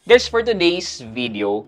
Guys, for today's video,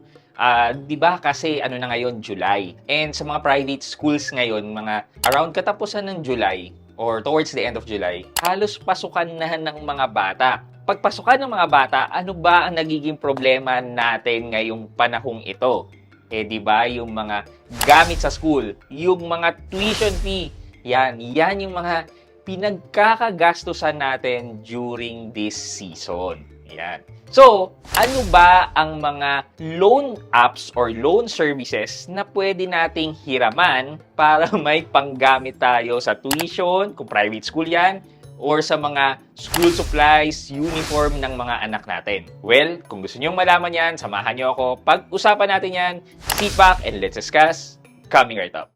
'di ba kasi ano na ngayon, July. And sa mga private schools ngayon, mga around katapusan ng July or towards the end of July, halos pasukan na ng mga bata. Pagpasukan ng mga bata, ano ba ang nagiging problema natin ngayong panahong ito? 'Di ba, yung mga gamit sa school, yung mga tuition fee, yan yung mga pinagkakagastusan natin during this season. Yan. So, ano ba ang mga loan apps or loan services na pwede nating hiraman para may panggamit tayo sa tuition, kung private school yan, or sa mga school supplies, uniform ng mga anak natin? Well, kung gusto nyo malaman yan, samahan nyo ako. Pag-usapan natin yan, sit back and let's discuss. Coming right up.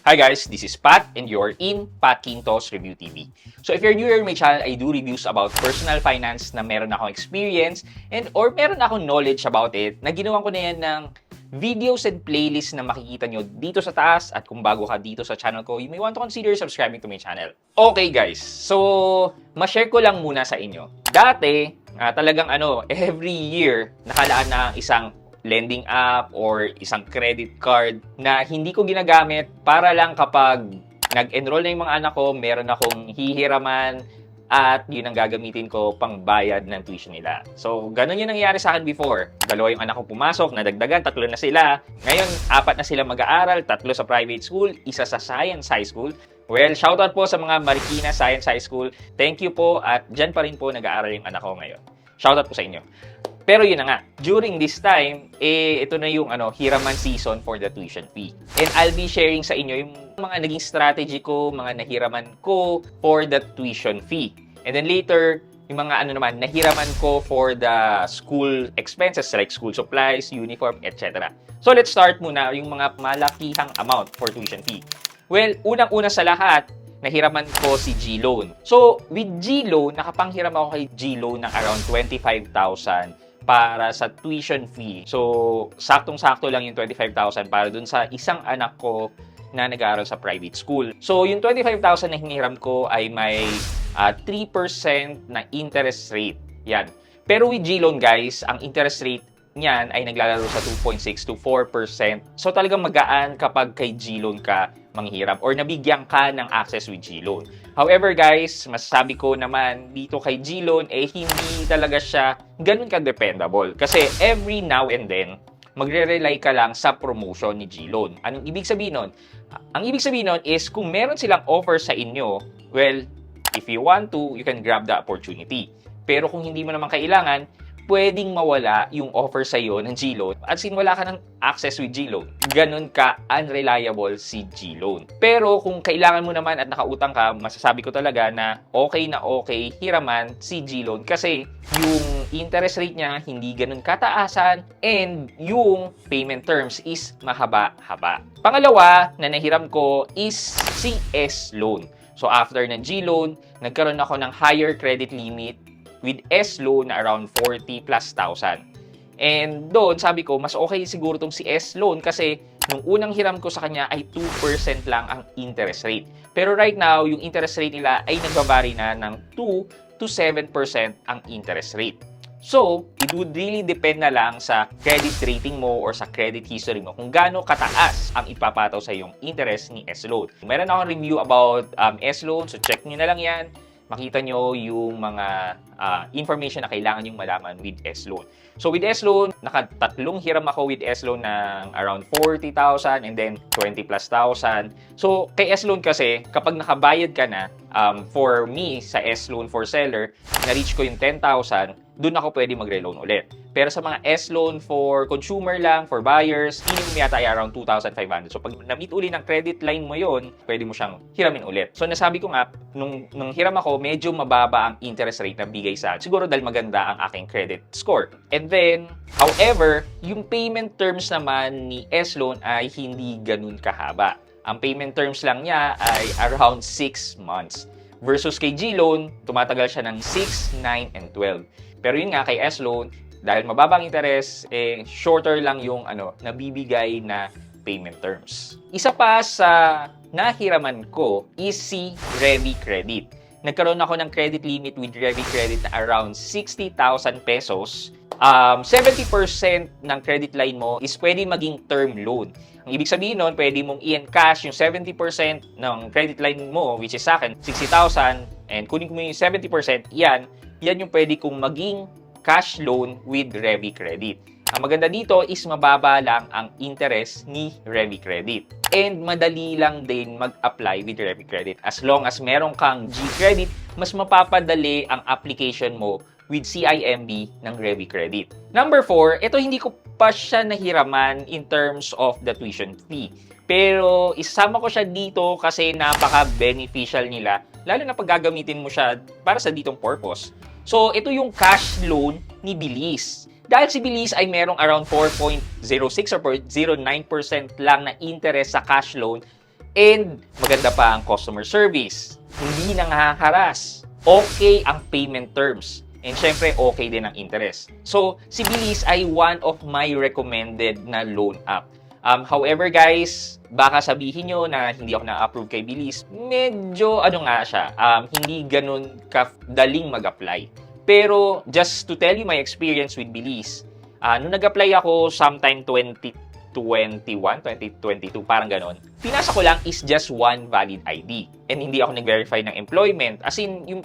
Hi guys, this is Pat and you're in Pat Quintos Review TV. So if you're new here in my channel, I do reviews about personal finance na meron akong experience or meron akong knowledge about it na ginawan ko na yan ng videos and playlists na makikita nyo dito sa taas. At kung bago ka dito sa channel ko, you may want to consider subscribing to my channel. Okay guys, so ma-share ko lang muna sa inyo. Dati, talagang every year nakalaan na isang lending app or isang credit card na hindi ko ginagamit para lang kapag nag-enroll na yung mga anak ko, meron akong hihiraman at yun ang gagamitin ko pang bayad ng tuition nila. So, ganun yung nangyari sa akin before. 2 yung anak ko pumasok, nadagdagan, 3 na sila. Ngayon, 4 na sila mag-aaral, 3 sa private school, 1 sa Science High School. Well, shoutout po sa mga Marikina Science High School. Thank you po at dyan pa rin po nag-aaral yung anak ko ngayon. Shoutout po sa inyo. Pero yun na nga, during this time, ito na yung hiraman season for the tuition fee. And I'll be sharing sa inyo yung mga naging strategy ko, mga nahiraman ko for the tuition fee. And then later, yung mga nahiraman ko for the school expenses like school supplies, uniform, etc. So let's start muna yung mga malakihang amount for tuition fee. Well, unang-una sa lahat, nahiraman ko si G-Loan. So, with G-Loan, nakapanghiram ako kay G-Loan ng around 25,000 para sa tuition fee. So, saktong-sakto lang yung 25,000 para dun sa isang anak ko na nag-aaral sa private school. So, yung 25,000 na hiniram ko ay may 3% na interest rate. Yan. Pero with G-Loan, guys, ang interest rate niyan ay naglalaro sa 2.6 to 4%. So, talagang magaan kapag kay G-Loan ka manghiram or nabigyan ka ng access with G-Loan. However guys, masasabi ko naman dito kay G-Loan hindi talaga siya ganun ka-dependable. Kasi every now and then, magre-rely ka lang sa promotion ni G-Loan. Anong ibig sabihin nun? Ang ibig sabihin nun is kung meron silang offer sa inyo, well, if you want to, you can grab the opportunity. Pero kung hindi mo naman kailangan, pwedeng mawala yung offer sa'yo ng G-Loan at wala ka ng access with G-Loan. Ganun ka unreliable si G-Loan. Pero kung kailangan mo naman at nakautang ka, masasabi ko talaga na okay hiraman si G-Loan kasi yung interest rate niya hindi ganun kataasan and yung payment terms is mahaba-haba. Pangalawa na nahiram ko is si S-Loan. So after ng G-Loan, nagkaroon ako ng higher credit limit with S-Loan na around 40 plus thousand. And doon, sabi ko, mas okay siguro tong si S-Loan kasi nung unang hiram ko sa kanya ay 2% lang ang interest rate. Pero right now, yung interest rate nila ay nagbabari na ng 2 to 7% ang interest rate. So, it would really depend na lang sa credit rating mo or sa credit history mo kung gaano kataas ang ipapataw sa yung interest ni S-Loan. Meron akong review about S-Loan, so check nyo na lang yan. Makita nyo yung mga information na kailangan yung malaman with S-Loan. So with S-Loan, nakatatlong hiram ako with S-Loan ng around 40,000 and then 20 plus thousand. So kay S-Loan kasi, kapag nakabayad ka na, for me, sa S-Loan for seller, na-reach ko yung 10,000, doon ako pwede magre-loan ulit. Pero sa mga S-Loan for consumer lang, for buyers, minimum yata ay around 2,500. So pag na-meet uli ng credit line mo yon, pwede mo siyang hiramin ulit. So nasabi ko nga, nung hiram ako, medyo mababa ang interest rate na bigay sa akin. Siguro dahil maganda ang aking credit score. And then, however, yung payment terms naman ni S-Loan ay hindi ganun kahaba. Ang payment terms lang niya ay around 6 months. Versus kay G-Loan, tumatagal siya ng 6, 9, and 12. Pero yun nga, kay S-Loan, dahil mababang interest, shorter lang yung nabibigay na payment terms. Isa pa sa nahiraman ko is si Revi Credit. Nagkaroon ako ng credit limit with Revi Credit na around 60,000 pesos. 70% ng credit line mo is pwede maging term loan. Ang ibig sabihin nun, pwede mong i-encash yung 70% ng credit line mo, which is sa akin, 60,000, and kunin mo yung 70%, yan yung pwede kong maging cash loan with Revi Credit. Ang maganda dito is mababa lang ang interest ni Revi Credit. And madali lang din mag-apply with Revi Credit. As long as meron kang G-Credit, mas mapapadali ang application mo with CIMB ng Revi Credit. Number 4, ito hindi ko pa siya nahiraman in terms of the tuition fee. Pero isama ko siya dito kasi napaka-beneficial nila, lalo na pag gagamitin mo siya para sa ditong purpose. So, ito yung cash loan ni Bilis. Dahil si Bilis ay merong around 4.06 or 0.09% lang na interest sa cash loan, and maganda pa ang customer service. Hindi nanghaharas. Okay ang payment terms. And syempre, okay din ang interest. So, si Bilis ay one of my recommended na loan app. However guys, baka sabihin nyo na hindi ako na-approve kay Bilis. Medyo nga siya, hindi ganun kadaling mag-apply. Pero just to tell you my experience with Bilis, nung nag-apply ako sometime 2021, 2022, parang ganon, pinasa ko lang is just one valid ID. And hindi ako nag-verify ng employment. As in, yung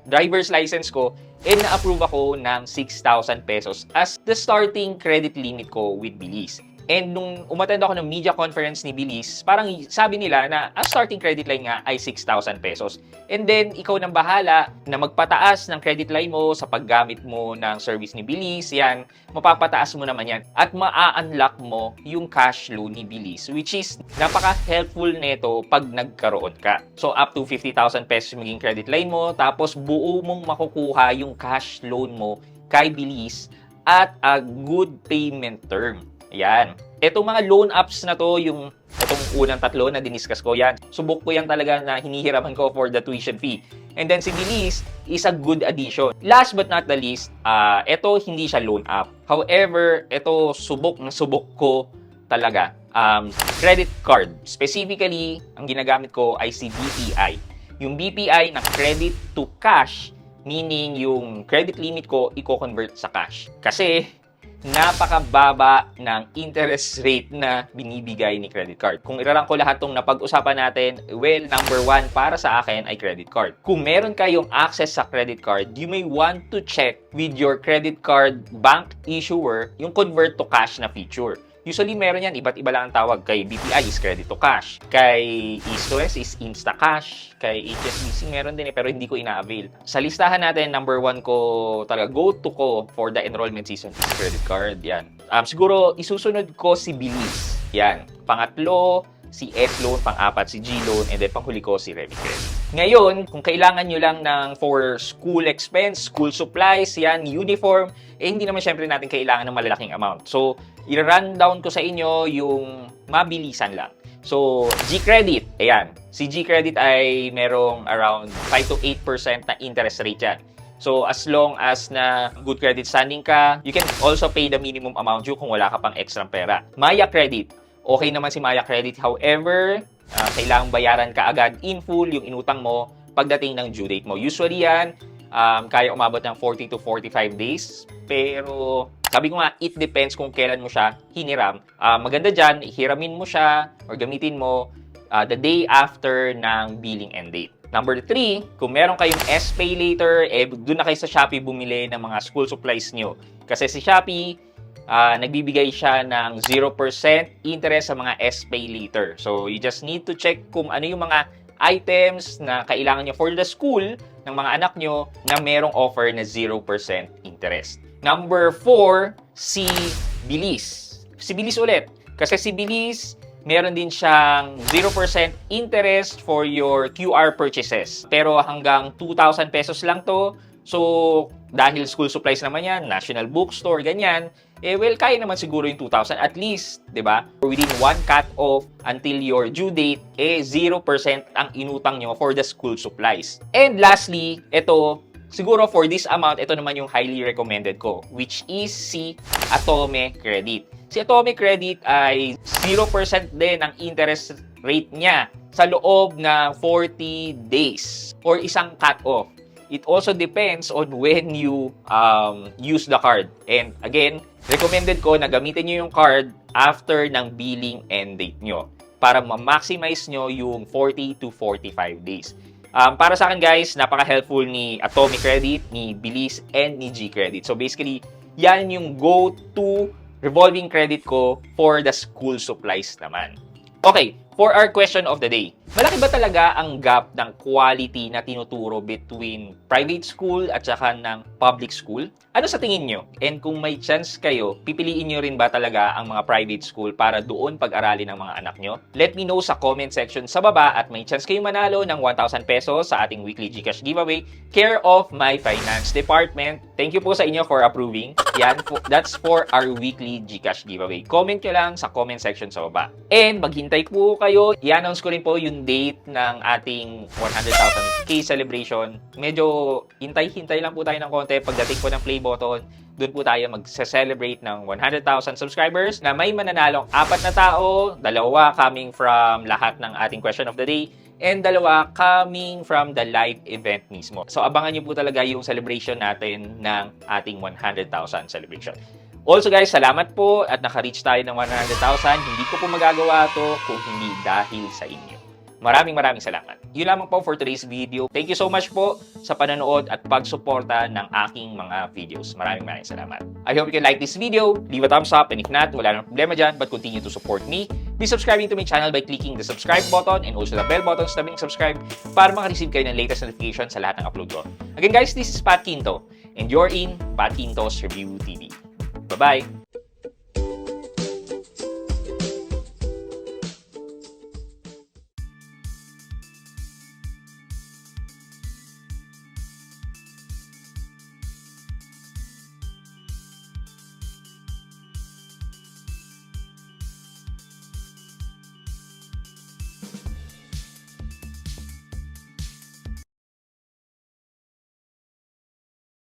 driver's license ko, and na-approve ako ng 6,000 pesos as the starting credit limit ko with Bilis. And nung umattend ako ng media conference ni Bilis, parang sabi nila na ang starting credit line nga ay 6,000 pesos. And then, ikaw nang bahala na magpataas ng credit line mo sa paggamit mo ng service ni Bilis. Yan, mapapataas mo naman yan. At maa-unlock mo yung cash loan ni Bilis, which is napaka-helpful neto pag nagkaroon ka. So, up to 50,000 pesos maging credit line mo, tapos buo mong makukuha yung cash loan mo kay Bilis at a good payment term. Yan. Itong mga loan apps na to, itong unang tatlo na diniscuss ko, yan. Subok ko yan talaga na hinihiraman ko for the tuition fee. And then si Bilis is a good addition. Last but not the least, ito hindi siya loan app. However, ito subok ko talaga. Credit card. Specifically, ang ginagamit ko ay si BPI. Yung BPI na credit to cash, meaning yung credit limit ko, i-convert sa cash. Kasi, napakababa ng interest rate na binibigay ni credit card. Kung irarang ko lahat tong napag-usapan natin, well, number 1 para sa akin ay credit card. Kung meron kayong access sa credit card, you may want to check with your credit card bank issuer yung convert to cash na feature. Usually, meron yan. Iba't iba lang ang tawag. Kay BPI is credit to cash. Kay East2West is Insta Cash. Kay HSBC meron din pero hindi ko ina-avail. Sa listahan natin, number 1 ko talaga, go-to ko for the enrollment season is credit card. Yan. Siguro, isusunod ko si Bilis. Yan. Pangatlo, si S-Loan, pang-apat si G-Loan, and then panghuli ko si Revi Credit. Ngayon, kung kailangan nyo lang ng for school expense, school supplies, yan, uniform, hindi naman syempre natin kailangan ng malalaking amount. So, i-run down ko sa inyo yung mabilisan lang. So, G-Credit, ayan. Si G-Credit ay merong around 5 to 8% na interest rate yan. So, as long as na good credit standing ka, you can also pay the minimum amount due kung wala ka pang extra pera. Maya Credit, okay naman si Maya Credit. However, kailangang bayaran ka agad in full yung inutang mo pagdating ng due date mo. Usually yan, kaya umabot ng 40 to 45 days. Pero, sabi ko nga, it depends kung kailan mo siya hiniram. Maganda dyan, hiramin mo siya or gamitin mo the day after ng billing end date. Number 3, kung meron kayong SPay later, doon na kayo sa Shopee bumili ng mga school supplies nyo. Kasi si Shopee, nagbibigay siya ng 0% interest sa mga SPay later. So, you just need to check kung ano yung mga items na kailangan nyo for the school ng mga anak nyo na merong offer na 0% interest. Number 4, si Bilis. Si Bilis ulit. Kasi si Bilis, meron din siyang 0% interest for your QR purchases. Pero hanggang 2,000 pesos lang to. So, dahil school supplies naman yan, national bookstore, ganyan, well, kaya naman siguro yung 2,000 at least, di ba? Within one cut-off until your due date, 0% ang inutang nyo for the school supplies. And lastly, ito, siguro for this amount, ito naman yung highly recommended ko, which is si Atome Credit. Si Atomic Credit ay 0% din ang interest rate niya sa loob ng 40 days or isang cut-off. It also depends on when you use the card. And again, recommended ko na gamitin nyo yung card after ng billing end date nyo para ma-maximize nyo yung 40 to 45 days. Para sa akin guys, napaka-helpful ni Atomic Credit, ni Bilis, and ni G-Credit. So basically, yan yung go-to revolving credit ko for the school supplies naman. Okay, for our question of the day. Malaki ba talaga ang gap ng quality na tinuturo between private school at saka ng public school? Ano sa tingin nyo? And kung may chance kayo, pipiliin nyo rin ba talaga ang mga private school para doon pag-aralin ng mga anak nyo? Let me know sa comment section sa baba at may chance kayong manalo ng 1,000 pesos sa ating weekly GCash giveaway care of my finance department. Thank you po sa inyo for approving. Yan, that's for our weekly GCash giveaway. Comment nyo lang sa comment section sa baba. And maghintay po kayo. I-announce ko rin po yung date ng ating 100,000k celebration. Medyo hintay-hintay lang po tayo ng konti. Pagdating po ng play button, doon po tayo mag-celebrate ng 100,000 subscribers na may mananalong 4 na tao, 2 coming from lahat ng ating question of the day, and 2 coming from the live event mismo. So abangan nyo po talaga yung celebration natin ng ating 100,000 celebration. Also guys, salamat po at naka-reach tayo ng 100,000. Hindi ko po magagawa to kung hindi dahil sa inyo. Maraming salamat. Yun lamang po for today's video. Thank you so much po sa panonood at pagsuporta ng aking mga videos. Maraming salamat. I hope you can like this video, leave a thumbs up, and if not, wala nang problema dyan, but continue to support me. Be subscribing to my channel by clicking the subscribe button and also the bell button sa tabing subscribe para makareceive kayo ng latest notification sa lahat ng upload ko. Again guys, this is Pat Quinto, and you're in Pat Quinto's Review TV. Bye-bye!